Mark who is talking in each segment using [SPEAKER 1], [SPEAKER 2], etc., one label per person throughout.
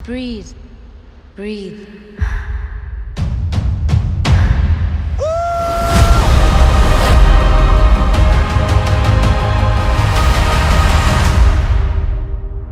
[SPEAKER 1] Breathe. Breathe.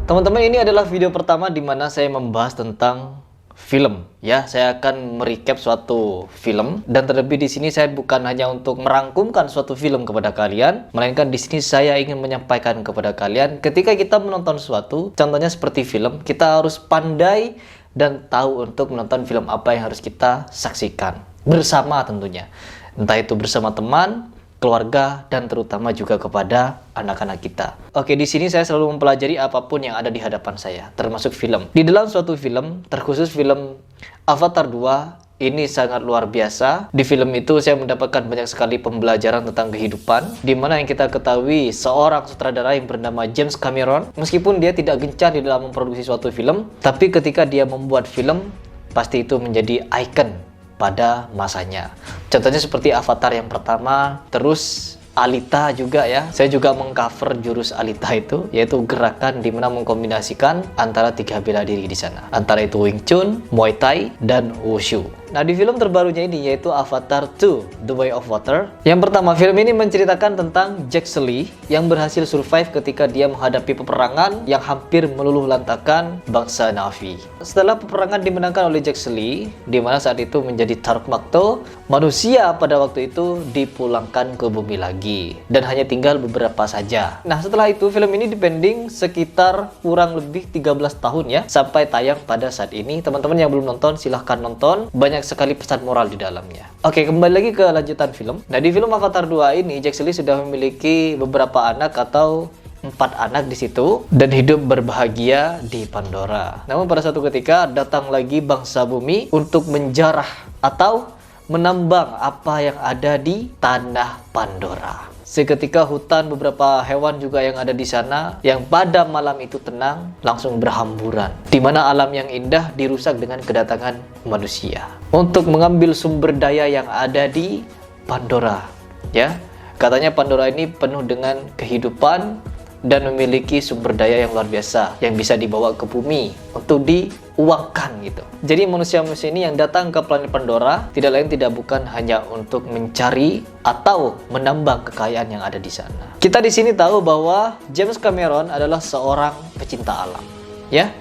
[SPEAKER 2] Teman-teman, ini adalah video pertama di mana saya membahas tentang film. Ya, saya akan merecap suatu film, dan terlebih di sini saya bukan hanya untuk merangkumkan suatu film kepada kalian, melainkan di sini saya ingin menyampaikan kepada kalian ketika kita menonton suatu, contohnya seperti film, kita harus pandai dan tahu untuk menonton film apa yang harus kita saksikan bersama tentunya. Entah itu bersama teman, keluarga, dan terutama juga kepada anak-anak kita. Oke, di sini saya selalu mempelajari apapun yang ada di hadapan saya, termasuk film. Di dalam suatu film, terkhusus film Avatar 2, ini sangat luar biasa. Di film itu saya mendapatkan banyak sekali pembelajaran tentang kehidupan, di mana yang kita ketahui seorang sutradara yang bernama James Cameron, meskipun dia tidak gencar di dalam memproduksi suatu film, tapi ketika dia membuat film, pasti itu menjadi ikon pada masanya. Contohnya seperti Avatar yang pertama, terus Alita juga ya. Saya juga mengcover jurus Alita itu, yaitu gerakan di mana mengkombinasikan antara 3 bela diri di sana. Antara itu Wing Chun, Muay Thai, dan Wushu. Nah, di film terbarunya ini yaitu Avatar 2: The Way of Water. Yang pertama, film ini menceritakan tentang Jack Sully yang berhasil survive ketika dia menghadapi peperangan yang hampir meluluh lantakan bangsa Na'vi. Setelah peperangan dimenangkan oleh Jack Sully, di mana saat itu menjadi Taruk Makto, manusia pada waktu itu dipulangkan ke bumi lagi dan hanya tinggal beberapa saja. Nah, setelah itu film ini dipending sekitar kurang lebih 13 tahun ya, sampai tayang pada saat ini. Teman-teman yang belum nonton silahkan nonton, banyak sekali pesan moral di dalamnya. Oke, kembali lagi ke lanjutan film. Nah, di film Avatar 2 ini Jack Sully sudah memiliki beberapa anak atau 4 anak di situ dan hidup berbahagia di Pandora. Namun pada suatu ketika datang lagi bangsa bumi untuk menjarah atau menambang apa yang ada di tanah Pandora. Seketika hutan, beberapa hewan juga yang ada di sana yang pada malam itu tenang langsung berhamburan, di mana alam yang indah dirusak dengan kedatangan manusia untuk mengambil sumber daya yang ada di Pandora. Ya, katanya Pandora ini penuh dengan kehidupan dan memiliki sumber daya yang luar biasa yang bisa dibawa ke bumi untuk diuangkan gitu. Jadi manusia-manusia ini yang datang ke planet Pandora tidak lain tidak bukan hanya untuk mencari atau menambang kekayaan yang ada di sana. Kita di sini tahu bahwa James Cameron adalah seorang pecinta alam, ya.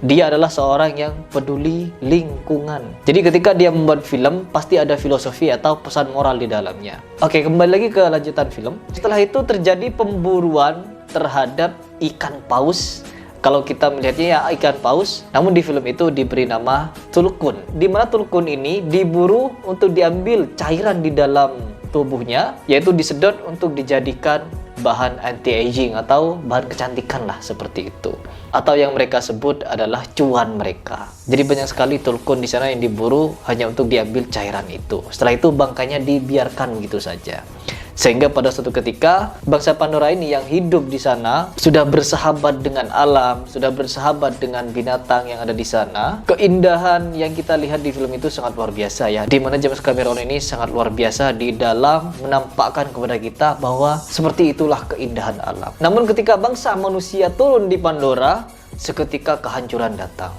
[SPEAKER 2] Dia adalah seorang yang peduli lingkungan. Jadi ketika dia membuat film, pasti ada filosofi atau pesan moral di dalamnya. Oke, kembali lagi ke lanjutan film. Setelah itu terjadi pemburuan terhadap ikan paus. Kalau kita melihatnya ya ikan paus, namun di film itu diberi nama Tulkun. Di mana Tulkun ini diburu untuk diambil cairan di dalam tubuhnya, yaitu disedot untuk dijadikan bahan anti-aging atau bahan kecantikan lah seperti itu. Atau yang mereka sebut adalah cuan mereka. Jadi banyak sekali Tulkun di sana yang diburu hanya untuk diambil cairan itu. Setelah itu bangkainya dibiarkan begitu saja. Sehingga pada suatu ketika bangsa Pandora ini yang hidup di sana sudah bersahabat dengan alam, sudah bersahabat dengan binatang yang ada di sana. Keindahan yang kita lihat di film itu sangat luar biasa ya, di mana James Cameron ini sangat luar biasa di dalam menampakkan kepada kita bahwa seperti itulah keindahan alam. Namun ketika bangsa manusia turun di Pandora, seketika kehancuran datang.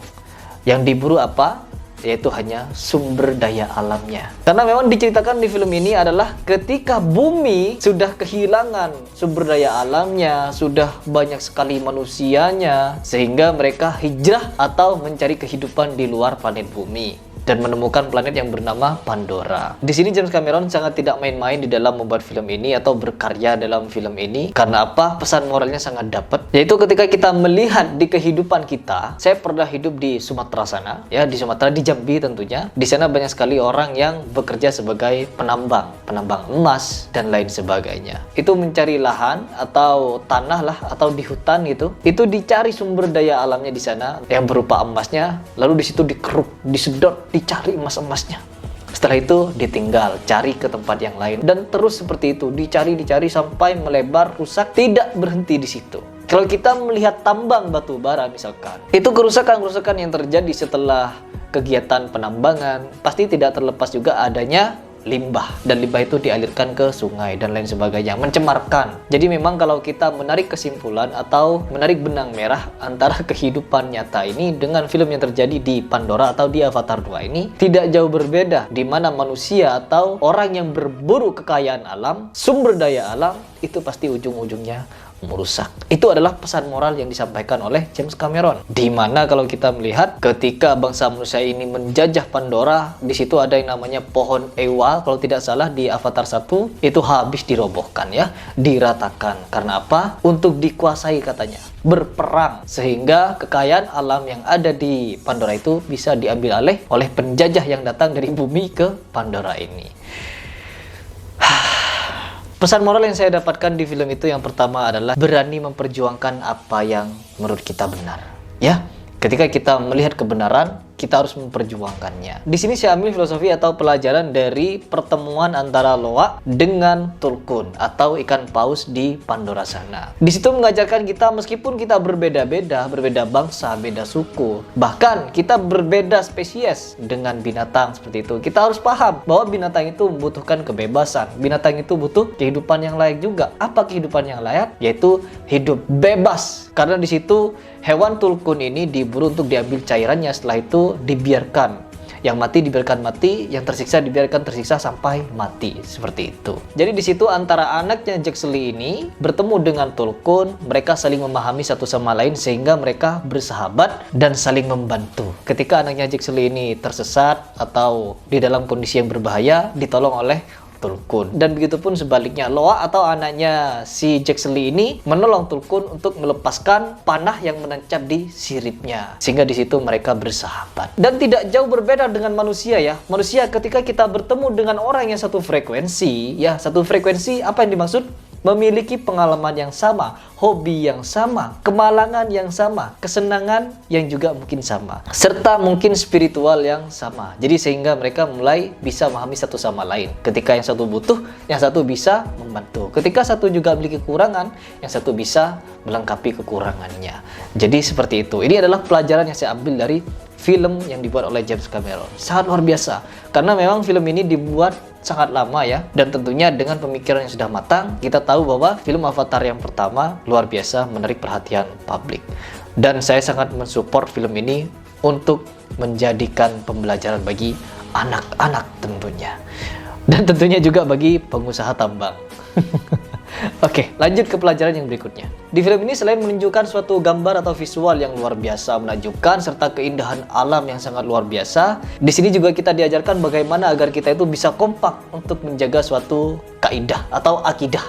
[SPEAKER 2] Yang diburu apa? Yaitu hanya sumber daya alamnya. Karena memang diceritakan di film ini adalah ketika bumi sudah kehilangan sumber daya alamnya, sudah banyak sekali manusianya, sehingga mereka hijrah atau mencari kehidupan di luar planet bumi dan menemukan planet yang bernama Pandora. Di sini James Cameron sangat tidak main-main di dalam membuat film ini atau berkarya dalam film ini. Karena apa? Pesan moralnya sangat dapat. Yaitu ketika kita melihat di kehidupan kita, saya pernah hidup di Sumatera sana, ya di Sumatera, di Jambi tentunya. Di sana banyak sekali orang yang bekerja sebagai penambang emas dan lain sebagainya. Itu mencari lahan atau tanah lah atau di hutan gitu. Itu dicari sumber daya alamnya di sana yang berupa emasnya, lalu di situ dikeruk, disedot, dicari emas-emasnya. Setelah itu ditinggal, cari ke tempat yang lain dan terus seperti itu, dicari sampai melebar, rusak, tidak berhenti di situ. Kalau kita melihat tambang batu bara misalkan, itu kerusakan yang terjadi setelah kegiatan penambangan, pasti tidak terlepas juga adanya limbah, dan limbah itu dialirkan ke sungai dan lain sebagainya, mencemarkan. Jadi memang kalau kita menarik kesimpulan atau menarik benang merah antara kehidupan nyata ini dengan film yang terjadi di Pandora atau di Avatar 2 ini tidak jauh berbeda, di mana manusia atau orang yang berburu kekayaan alam, sumber daya alam, itu pasti ujung-ujungnya merusak. Itu adalah pesan moral yang disampaikan oleh James Cameron. Di mana kalau kita melihat ketika bangsa manusia ini menjajah Pandora, di situ ada yang namanya pohon Ewa, kalau tidak salah di Avatar 1 itu habis dirobohkan ya, diratakan. Karena apa? Untuk dikuasai katanya, berperang, sehingga kekayaan alam yang ada di Pandora itu bisa diambil alih oleh penjajah yang datang dari bumi ke Pandora ini. Pesan moral yang saya dapatkan di film itu yang pertama adalah berani memperjuangkan apa yang menurut kita benar. Ya, ketika kita melihat kebenaran, kita harus memperjuangkannya. Di sini saya ambil filosofi atau pelajaran dari pertemuan antara Loa dengan Tulkun atau ikan paus di Pandora sana. Di situ mengajarkan kita meskipun kita berbeda-beda, berbeda bangsa, beda suku, bahkan kita berbeda spesies dengan binatang seperti itu. Kita harus paham bahwa binatang itu membutuhkan kebebasan. Binatang itu butuh kehidupan yang layak juga. Apa kehidupan yang layak? Yaitu hidup bebas. Karena di situ hewan Tulkun ini diburu untuk diambil cairannya, setelah itu dibiarkan. Yang mati dibiarkan mati, yang tersiksa dibiarkan tersiksa sampai mati, seperti itu. Jadi di situ antara anaknya Jack Sully ini bertemu dengan Tulkun, mereka saling memahami satu sama lain sehingga mereka bersahabat dan saling membantu. Ketika anaknya Jack Sully ini tersesat atau di dalam kondisi yang berbahaya, ditolong oleh Tulkun. Dan begitupun sebaliknya, Loa atau anaknya si Jack Sully ini menolong Tulkun untuk melepaskan panah yang menancap di siripnya, sehingga di situ mereka bersahabat. Dan tidak jauh berbeda dengan manusia ya. Manusia ketika kita bertemu dengan orang yang satu frekuensi, ya satu frekuensi, apa yang dimaksud? Memiliki pengalaman yang sama, hobi yang sama, kemalangan yang sama, kesenangan yang juga mungkin sama, serta mungkin spiritual yang sama. Jadi sehingga mereka mulai bisa memahami satu sama lain. Ketika yang satu butuh, yang satu bisa membantu. Ketika satu juga memiliki kekurangan, yang satu bisa melengkapi kekurangannya. Jadi seperti itu. Ini adalah pelajaran yang saya ambil dari film yang dibuat oleh James Cameron. Sangat luar biasa. Karena memang film ini dibuat sangat lama ya, dan tentunya dengan pemikiran yang sudah matang. Kita tahu bahwa film Avatar yang pertama luar biasa menarik perhatian publik, dan saya sangat mensupport film ini untuk menjadikan pembelajaran bagi anak-anak tentunya, dan tentunya juga bagi pengusaha tambang. Oke, lanjut ke pelajaran yang berikutnya. Di film ini selain menunjukkan suatu gambar atau visual yang luar biasa menakjubkan serta keindahan alam yang sangat luar biasa, di sini juga kita diajarkan bagaimana agar kita itu bisa kompak untuk menjaga suatu kaidah atau akidah.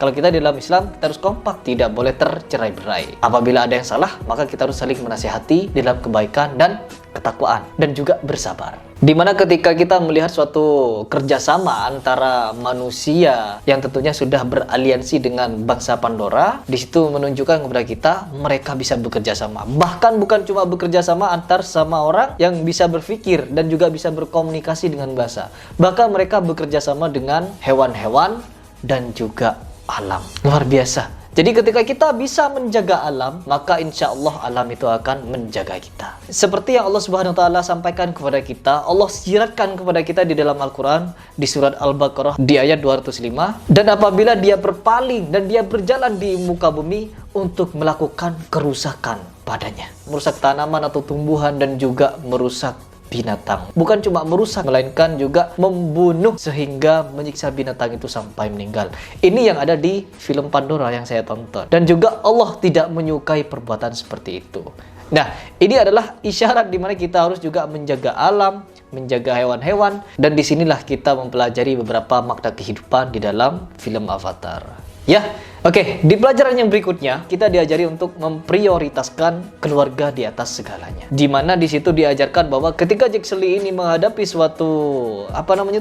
[SPEAKER 2] Kalau kita di dalam Islam, kita harus kompak, tidak boleh tercerai-berai. Apabila ada yang salah, maka kita harus saling menasihati dalam kebaikan dan ketakwaan, dan juga bersabar. Dimana ketika kita melihat suatu kerjasama antara manusia yang tentunya sudah beraliansi dengan bangsa Pandora, di situ menunjukkan kepada kita mereka bisa bekerja sama. Bahkan bukan cuma bekerja sama antar sama orang yang bisa berpikir dan juga bisa berkomunikasi dengan bahasa. Bahkan mereka bekerja sama dengan hewan-hewan dan juga alam. Luar biasa. Jadi ketika kita bisa menjaga alam, maka insya Allah alam itu akan menjaga kita. Seperti yang Allah Subhanahu wa Ta'ala sampaikan kepada kita, Allah siratkan kepada kita di dalam Al-Quran, di surat Al-Baqarah di ayat 205. Dan apabila dia berpaling dan dia berjalan di muka bumi untuk melakukan kerusakan padanya, merusak tanaman atau tumbuhan dan juga merusak binatang. Bukan cuma merusak, melainkan juga membunuh sehingga menyiksa binatang itu sampai meninggal. Ini yang ada di film Pandora yang saya tonton. Dan juga Allah tidak menyukai perbuatan seperti itu. Nah, ini adalah isyarat di mana kita harus juga menjaga alam, menjaga hewan-hewan, dan disinilah kita mempelajari beberapa makna kehidupan di dalam film Avatar. Ya, oke. Di pelajaran yang berikutnya, kita diajari untuk memprioritaskan keluarga di atas segalanya. Dimana di situ diajarkan bahwa ketika Jack Sully ini menghadapi suatu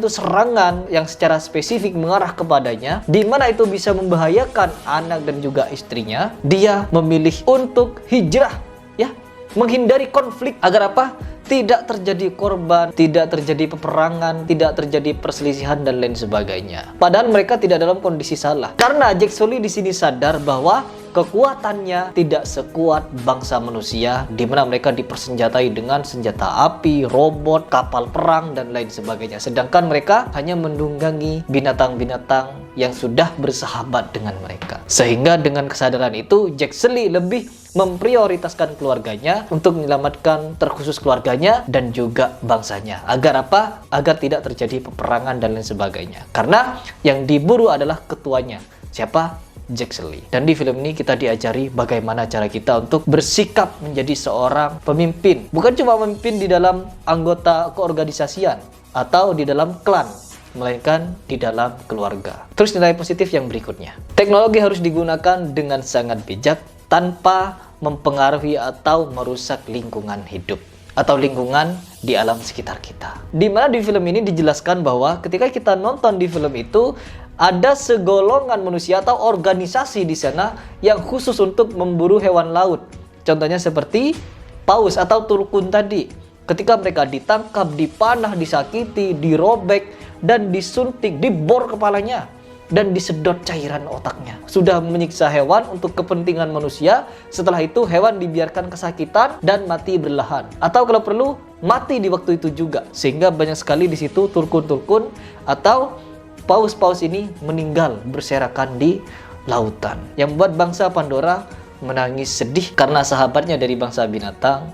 [SPEAKER 2] serangan yang secara spesifik mengarah kepadanya, di mana itu bisa membahayakan anak dan juga istrinya, dia memilih untuk hijrah, ya, menghindari konflik agar apa? Tidak terjadi korban, tidak terjadi peperangan, tidak terjadi perselisihan dan lain sebagainya. Padahal mereka tidak dalam kondisi salah. Karena Jack Sully di sini sadar bahwa kekuatannya tidak sekuat bangsa manusia, di mana mereka dipersenjatai dengan senjata api, robot, kapal perang, dan lain sebagainya. Sedangkan mereka hanya menunggangi binatang-binatang yang sudah bersahabat dengan mereka. Sehingga dengan kesadaran itu, Jack Sully lebih memprioritaskan keluarganya untuk menyelamatkan terkhusus keluarganya dan juga bangsanya. Agar apa? Agar tidak terjadi peperangan dan lain sebagainya. Karena yang diburu adalah ketuanya. Siapa? Jack Sully. Dan di film ini kita diajari bagaimana cara kita untuk bersikap menjadi seorang pemimpin. Bukan cuma memimpin di dalam anggota keorganisasian atau di dalam klan, melainkan di dalam keluarga. Terus nilai positif yang berikutnya. Teknologi harus digunakan dengan sangat bijak tanpa mempengaruhi atau merusak lingkungan hidup atau lingkungan di alam sekitar kita. Dimana di film ini dijelaskan bahwa ketika kita nonton di film itu, ada segolongan manusia atau organisasi di sana yang khusus untuk memburu hewan laut. Contohnya seperti paus atau tulkun tadi. Ketika mereka ditangkap, dipanah, disakiti, dirobek, dan disuntik, dibor kepalanya, dan disedot cairan otaknya. Sudah menyiksa hewan untuk kepentingan manusia. Setelah itu hewan dibiarkan kesakitan dan mati berlahan. Atau kalau perlu, mati di waktu itu juga. Sehingga banyak sekali di situ tulkun-tulkun atau paus-paus ini meninggal berserakan di lautan. Yang membuat bangsa Pandora menangis sedih karena sahabatnya dari bangsa binatang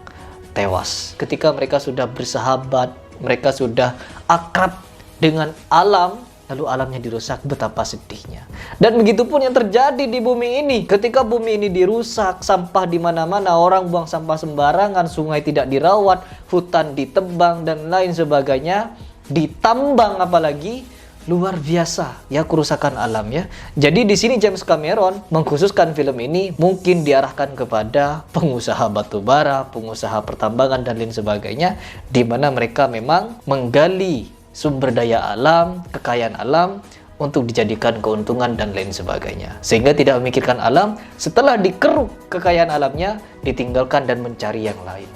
[SPEAKER 2] tewas. Ketika mereka sudah bersahabat, mereka sudah akrab dengan alam, lalu alamnya dirusak, betapa sedihnya. Dan begitupun yang terjadi di bumi ini. Ketika bumi ini dirusak, sampah di mana-mana, orang buang sampah sembarangan, sungai tidak dirawat, hutan ditebang dan lain sebagainya, ditambang apalagi, luar biasa ya kerusakan alam ya. Jadi di sini James Cameron mengkhususkan film ini mungkin diarahkan kepada pengusaha batu bara, pengusaha pertambangan dan lain sebagainya, di mana mereka memang menggali sumber daya alam, kekayaan alam untuk dijadikan keuntungan dan lain sebagainya. Sehingga tidak memikirkan alam, setelah dikeruk kekayaan alamnya, ditinggalkan dan mencari yang lain.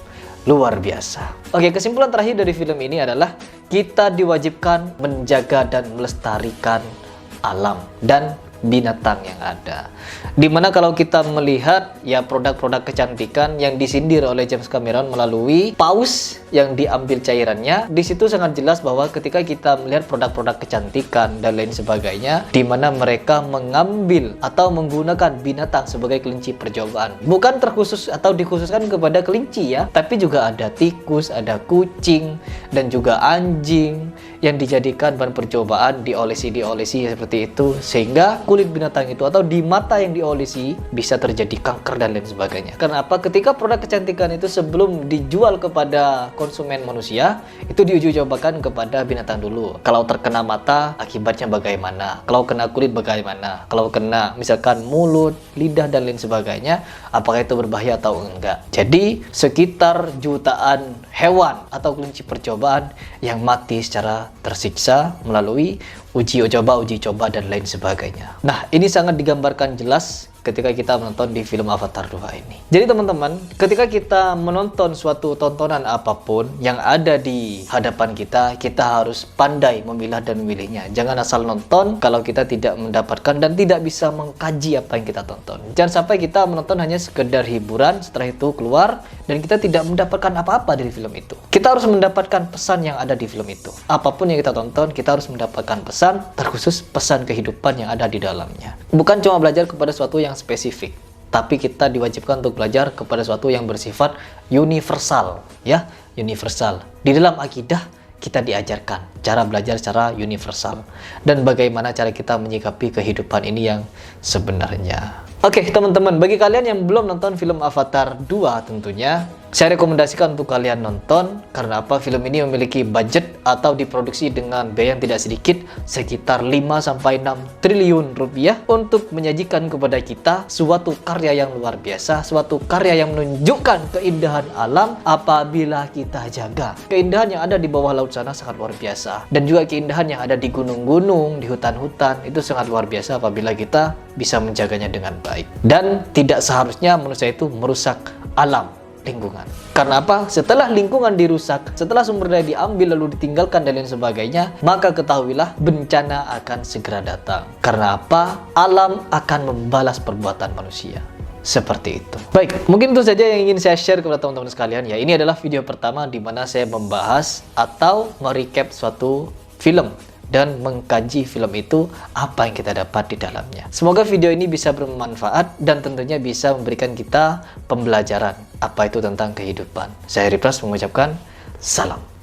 [SPEAKER 2] Luar biasa. Oke, kesimpulan terakhir dari film ini adalah kita diwajibkan menjaga dan melestarikan alam dan binatang yang ada. Dimana kalau kita melihat ya produk-produk kecantikan yang disindir oleh James Cameron melalui paus yang diambil cairannya, di situ sangat jelas bahwa ketika kita melihat produk-produk kecantikan dan lain sebagainya, di mana mereka mengambil atau menggunakan binatang sebagai kelinci percobaan. Bukan terkhusus atau dikhususkan kepada kelinci ya, tapi juga ada tikus, ada kucing, dan juga anjing yang dijadikan bahan percobaan, diolesi seperti itu, sehingga kulit binatang itu atau di mata yang diolesi bisa terjadi kanker dan lain sebagainya. Kenapa? Ketika produk kecantikan itu sebelum dijual kepada konsumen manusia, itu diuji cobakan kepada binatang dulu. Kalau terkena mata, akibatnya bagaimana? Kalau kena kulit bagaimana? Kalau kena misalkan mulut, lidah dan lain sebagainya, apakah itu berbahaya atau enggak? Jadi sekitar jutaan hewan atau kelinci percobaan yang mati secara tersiksa melalui uji coba dan lain sebagainya. Nah, ini sangat digambarkan jelas ketika kita menonton di film Avatar 2 ini. Jadi teman-teman, ketika kita menonton suatu tontonan apapun yang ada di hadapan kita, kita harus pandai memilah dan memilihnya. Jangan asal nonton kalau kita tidak mendapatkan dan tidak bisa mengkaji apa yang kita tonton. Jangan sampai kita menonton hanya sekedar hiburan, setelah itu keluar dan kita tidak mendapatkan apa-apa dari film itu. Kita harus mendapatkan pesan yang ada di film itu. Apapun yang kita tonton, kita harus mendapatkan pesan, terkhusus pesan kehidupan yang ada di dalamnya. Bukan cuma belajar kepada sesuatu yang spesifik, tapi kita diwajibkan untuk belajar kepada sesuatu yang bersifat universal, ya, universal. Di dalam akidah kita diajarkan cara belajar secara universal dan bagaimana cara kita menyikapi kehidupan ini yang sebenarnya. Oke, teman-teman, bagi kalian yang belum nonton film Avatar 2 tentunya, saya rekomendasikan untuk kalian nonton. Karena apa? Film ini memiliki budget atau diproduksi dengan biaya yang tidak sedikit, sekitar 5-6 triliun rupiah untuk menyajikan kepada kita suatu karya yang luar biasa, suatu karya yang menunjukkan keindahan alam apabila kita jaga. Keindahan yang ada di bawah laut sana sangat luar biasa, dan juga keindahan yang ada di gunung-gunung, di hutan-hutan itu sangat luar biasa apabila kita bisa menjaganya dengan baik. Dan tidak seharusnya manusia itu merusak alam, lingkungan. Karena apa? Setelah lingkungan dirusak, setelah sumber daya diambil lalu ditinggalkan dan lain sebagainya, maka ketahuilah bencana akan segera datang. Karena apa? Alam akan membalas perbuatan manusia. Seperti itu. Baik, mungkin itu saja yang ingin saya share kepada teman-teman sekalian ya. Ini adalah video pertama di mana saya membahas atau merecap suatu film dan mengkaji film itu apa yang kita dapat di dalamnya. Semoga video ini bisa bermanfaat dan tentunya bisa memberikan kita pembelajaran apa itu tentang kehidupan. Saya Ripras mengucapkan salam.